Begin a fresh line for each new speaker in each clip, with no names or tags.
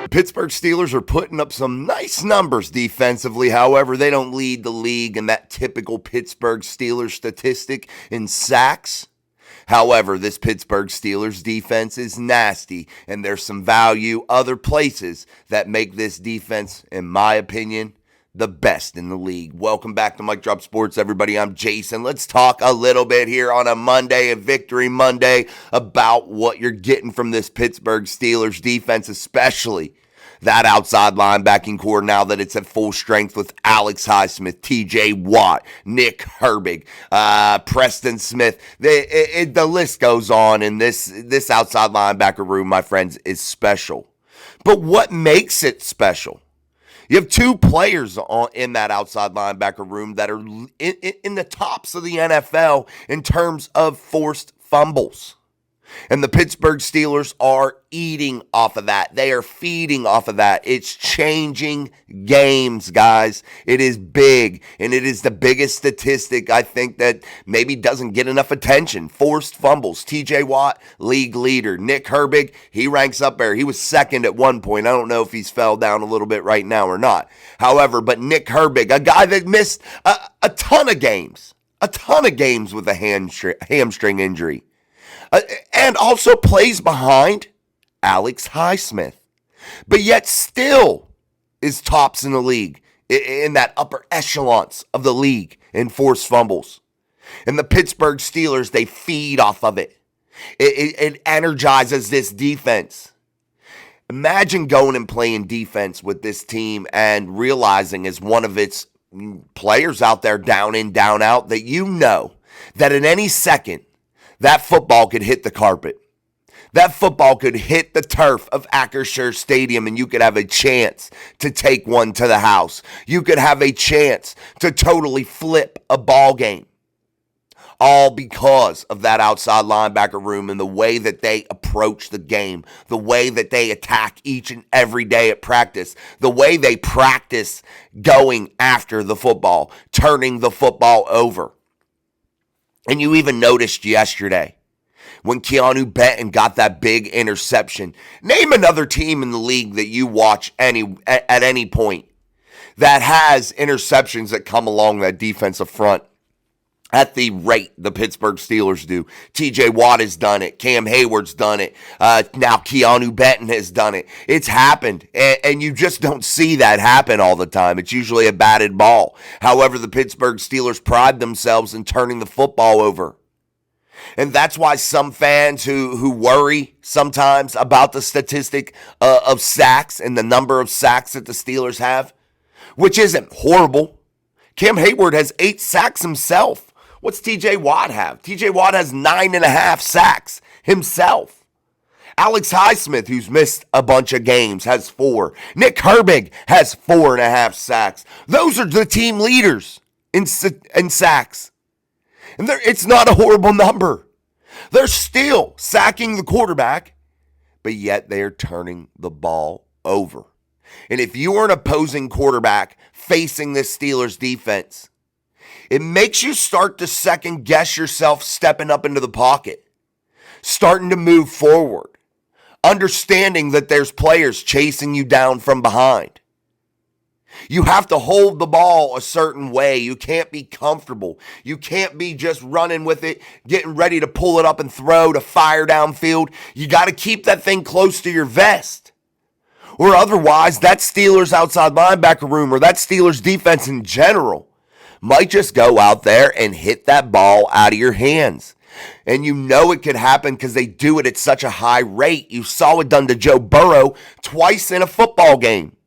Pittsburgh Steelers are putting up some nice numbers defensively. However, they don't lead the league in that typical Pittsburgh Steelers statistic in sacks. However, this Pittsburgh Steelers defense is nasty, and there's some value other places that make this defense, in my opinion, the best in the league. Welcome back to Mic Drop Sports, everybody. I'm Jason. Let's talk a little bit here on a Monday, a Victory Monday, about what you're getting from this Pittsburgh Steelers defense, especially that outside linebacking core now that it's at full strength with Alex Highsmith, TJ Watt, Nick Herbig, Preston Smith. The list goes on, and this outside linebacker room, my friends, is special. But what makes it special? You have two players in that outside linebacker room that are in the tops of the NFL in terms of forced fumbles. And the Pittsburgh Steelers are eating off of that. They are feeding off of that. It's changing games, guys. It is big, and it is the biggest statistic I think that maybe doesn't get enough attention. Forced fumbles. TJ Watt, league leader. Nick Herbig, he ranks up there. He was second at one point. I don't know if he's fell down a little bit right now or not. However, but Nick Herbig, a guy that missed a ton of games with a hamstring injury. And also plays behind Alex Highsmith, but yet still is tops in the league, in that upper echelons of the league in forced fumbles. And the Pittsburgh Steelers, they feed off of it. It energizes this defense. Imagine going and playing defense with this team and realizing as one of its players out there down in, down out, that you know that in any second, that football could hit the carpet. That football could hit the turf of Acrisure Stadium, and you could have a chance to take one to the house. You could have a chance to totally flip a ball game. All because of that outside linebacker room and the way that they approach the game, the way that they attack each and every day at practice, the way they practice going after the football, turning the football over. And you even noticed yesterday when Keanu Benton got that big interception. Name another team in the league that you watch at any point that has interceptions that come along that defensive front at the rate the Pittsburgh Steelers do. TJ Watt has done it. Cam Hayward's done it. Now Keanu Benton has done it. It's happened, and you just don't see that happen all the time. It's usually a batted ball. However, the Pittsburgh Steelers pride themselves in turning the football over. And that's why some fans who worry sometimes about the statistic of sacks and the number of sacks that the Steelers have, which isn't horrible. Cam Hayward has 8 sacks himself. What's TJ Watt have? TJ Watt has 9.5 sacks himself. Alex Highsmith, who's missed a bunch of games, has 4. Nick Herbig has 4.5 sacks. Those are the team leaders in sacks. And it's not a horrible number. They're still sacking the quarterback, but yet they're turning the ball over. And if you are an opposing quarterback facing this Steelers defense, it makes you start to second guess yourself stepping up into the pocket, starting to move forward, understanding that there's players chasing you down from behind. You have to hold the ball a certain way. You can't be comfortable. You can't be just running with it, getting ready to pull it up and throw to fire downfield. You got to keep that thing close to your vest. Or otherwise, that Steelers outside linebacker room or that Steelers defense in general might just go out there and hit that ball out of your hands. And you know it could happen because they do it at such a high rate. You saw it done to Joe Burrow twice in a football game.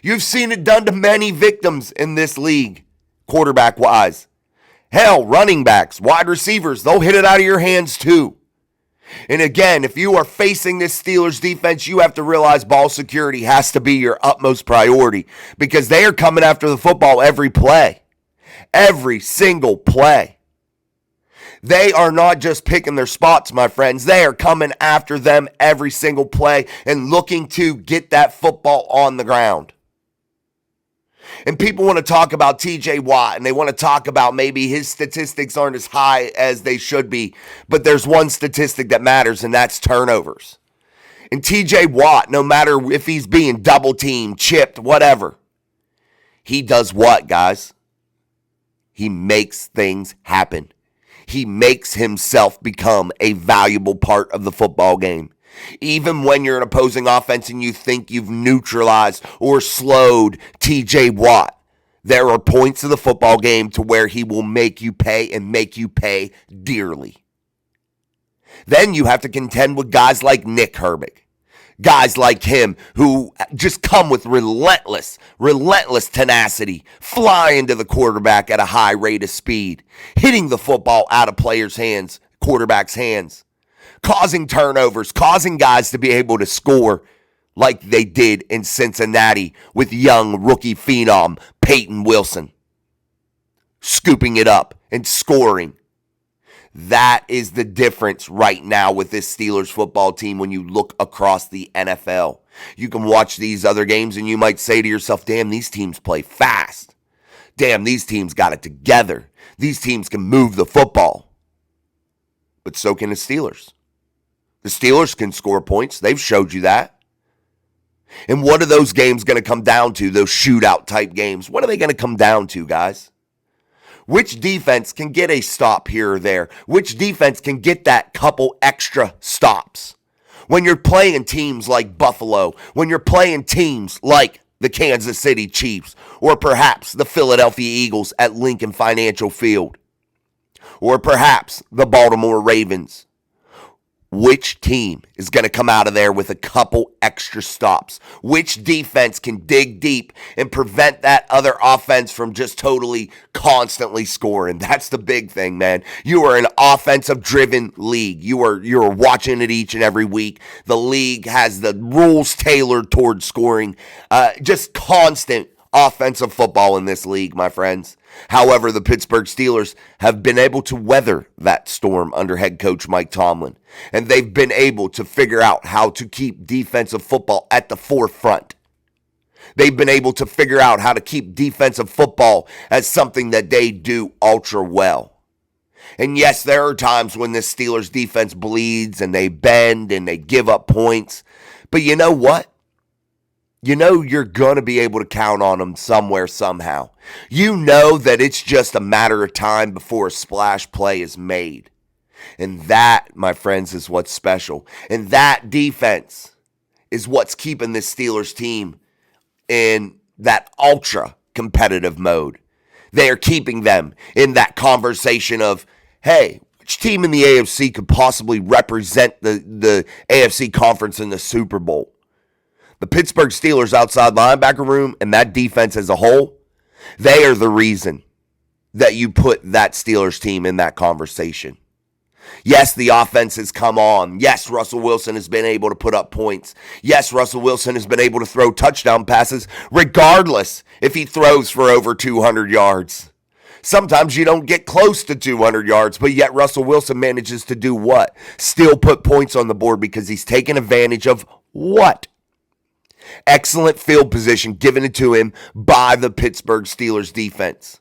You've seen it done to many victims in this league, quarterback-wise. Hell, running backs, wide receivers, they'll hit it out of your hands too. And again, if you are facing this Steelers defense, you have to realize ball security has to be your utmost priority because they are coming after the football every play. Every single play. They are not just picking their spots, my friends. They are coming after them every single play and looking to get that football on the ground. And people want to talk about TJ Watt, and they want to talk about maybe his statistics aren't as high as they should be. But there's one statistic that matters, and that's turnovers. And TJ Watt, no matter if he's being double teamed, chipped, whatever, he does what, guys? He makes things happen. He makes himself become a valuable part of the football game. Even when you're an opposing offense and you think you've neutralized or slowed TJ Watt, there are points of the football game to where he will make you pay and make you pay dearly. Then you have to contend with guys like Nick Herbig. Guys like him who just come with relentless tenacity, fly into the quarterback at a high rate of speed, hitting the football out of players' hands, quarterbacks' hands, causing turnovers, causing guys to be able to score like they did in Cincinnati with young rookie phenom Peyton Wilson, scooping it up and scoring. That is the difference right now with this Steelers football team when you look across the NFL. You can watch these other games and you might say to yourself, damn, these teams play fast. Damn, these teams got it together. These teams can move the football. But so can the Steelers. The Steelers can score points. They've showed you that. And what are those games going to come down to, those shootout type games? What are they going to come down to, guys? Which defense can get a stop here or there? Which defense can get that couple extra stops? When you're playing teams like Buffalo, when you're playing teams like the Kansas City Chiefs, or perhaps the Philadelphia Eagles at Lincoln Financial Field, or perhaps the Baltimore Ravens, which team is going to come out of there with a couple extra stops? Which defense can dig deep and prevent that other offense from just totally constantly scoring? That's the big thing, man. You are an offensive-driven league. You're watching it each and every week. The league has the rules tailored towards scoring. Just constant offensive football in this league, my friends. However, the Pittsburgh Steelers have been able to weather that storm under head coach Mike Tomlin, and they've been able to figure out how to keep defensive football at the forefront. They've been able to figure out how to keep defensive football as something that they do ultra well. And yes, there are times when the Steelers defense bleeds and they bend and they give up points, but you know what? You know you're going to be able to count on them somewhere, somehow. You know that it's just a matter of time before a splash play is made. And that, my friends, is what's special. And that defense is what's keeping this Steelers team in that ultra competitive mode. They are keeping them in that conversation of, hey, which team in the AFC could possibly represent the AFC conference in the Super Bowl? The Pittsburgh Steelers outside linebacker room and that defense as a whole, they are the reason that you put that Steelers team in that conversation. Yes, the offense has come on. Yes, Russell Wilson has been able to put up points. Yes, Russell Wilson has been able to throw touchdown passes regardless if he throws for over 200 yards. Sometimes you don't get close to 200 yards, but yet Russell Wilson manages to do what? Still put points on the board because he's taken advantage of what? Excellent field position given it to him by the Pittsburgh Steelers defense.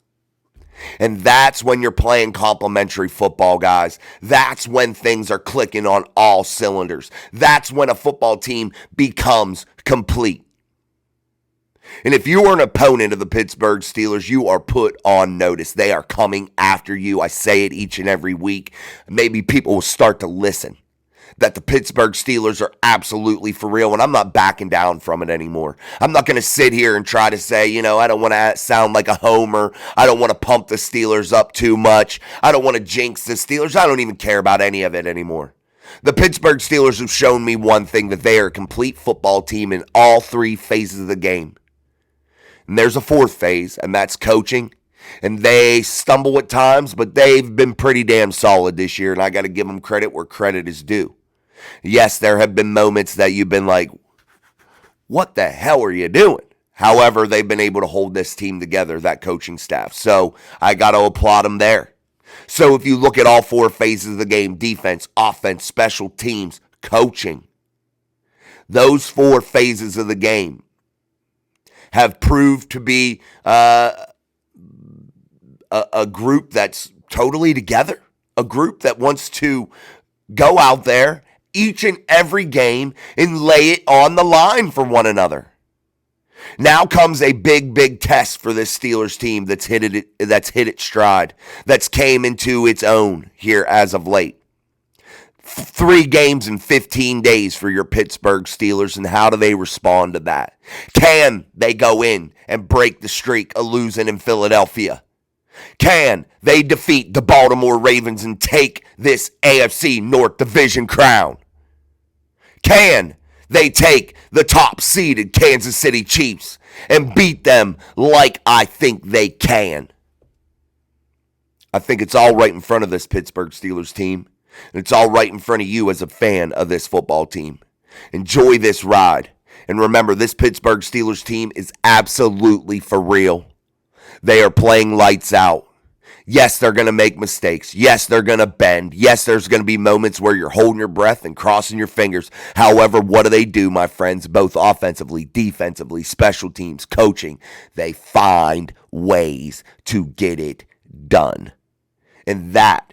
And that's when you're playing complementary football, guys. That's when things are clicking on all cylinders. That's when a football team becomes complete. And if you are an opponent of the Pittsburgh Steelers, you are put on notice. They are coming after you. I say it each and every week. Maybe people will start to listen. That the Pittsburgh Steelers are absolutely for real, and I'm not backing down from it anymore. I'm not going to sit here and try to say, I don't want to sound like a homer. I don't want to pump the Steelers up too much. I don't want to jinx the Steelers. I don't even care about any of it anymore. The Pittsburgh Steelers have shown me one thing, that they are a complete football team in all three phases of the game. And there's a fourth phase, and that's coaching. And they stumble at times, but they've been pretty damn solid this year, and I got to give them credit where credit is due. Yes, there have been moments that you've been like, what the hell are you doing? However, they've been able to hold this team together, that coaching staff. So I got to applaud them there. So if you look at all four phases of the game, defense, offense, special teams, coaching, those four phases of the game have proved to be a group that's totally together, a group that wants to go out there, each and every game and lay it on the line for one another. Now comes a big test for this Steelers team that's hit its stride, that's came into its own here as of late. 3 games in 15 days for your Pittsburgh Steelers, and how do they respond to that? Can they go in and break the streak of losing in Philadelphia? Can they defeat the Baltimore Ravens and take this AFC North Division crown? Can they take the top-seeded Kansas City Chiefs and beat them like I think they can? I think it's all right in front of this Pittsburgh Steelers team, and it's all right in front of you as a fan of this football team. Enjoy this ride. And remember, this Pittsburgh Steelers team is absolutely for real. They are playing lights out. Yes, they're going to make mistakes. Yes, they're going to bend. Yes, there's going to be moments where you're holding your breath and crossing your fingers. However, what do, my friends? Both offensively, defensively, special teams, coaching. They find ways to get it done. And that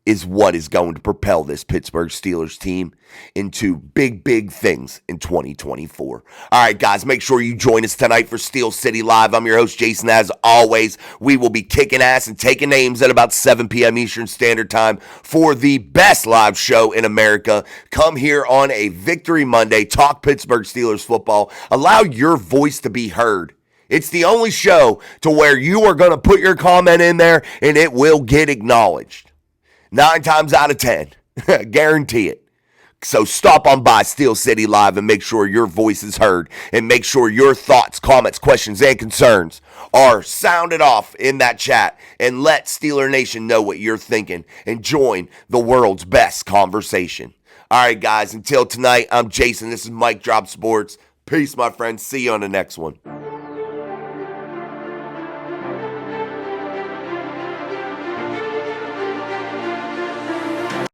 is what is going to propel this Pittsburgh Steelers team into big things in 2024. All right, guys, make sure you join us tonight for Steel City Live. I'm your host, Jason. As always, we will be kicking ass and taking names at about 7 p.m. Eastern Standard Time for the best live show in America. Come here on a Victory Monday, talk Pittsburgh Steelers football, allow your voice to be heard. It's the only show to where you are going to put your comment in there and it will get acknowledged. 9 times out of 10. Guarantee it. So stop on by Steel City Live and make sure your voice is heard. And make sure your thoughts, comments, questions, and concerns are sounded off in that chat. And let Steeler Nation know what you're thinking. And join the world's best conversation. All right, guys. Until tonight, I'm Jason. This is Mike Drop Sports. Peace, my friends. See you on the next one.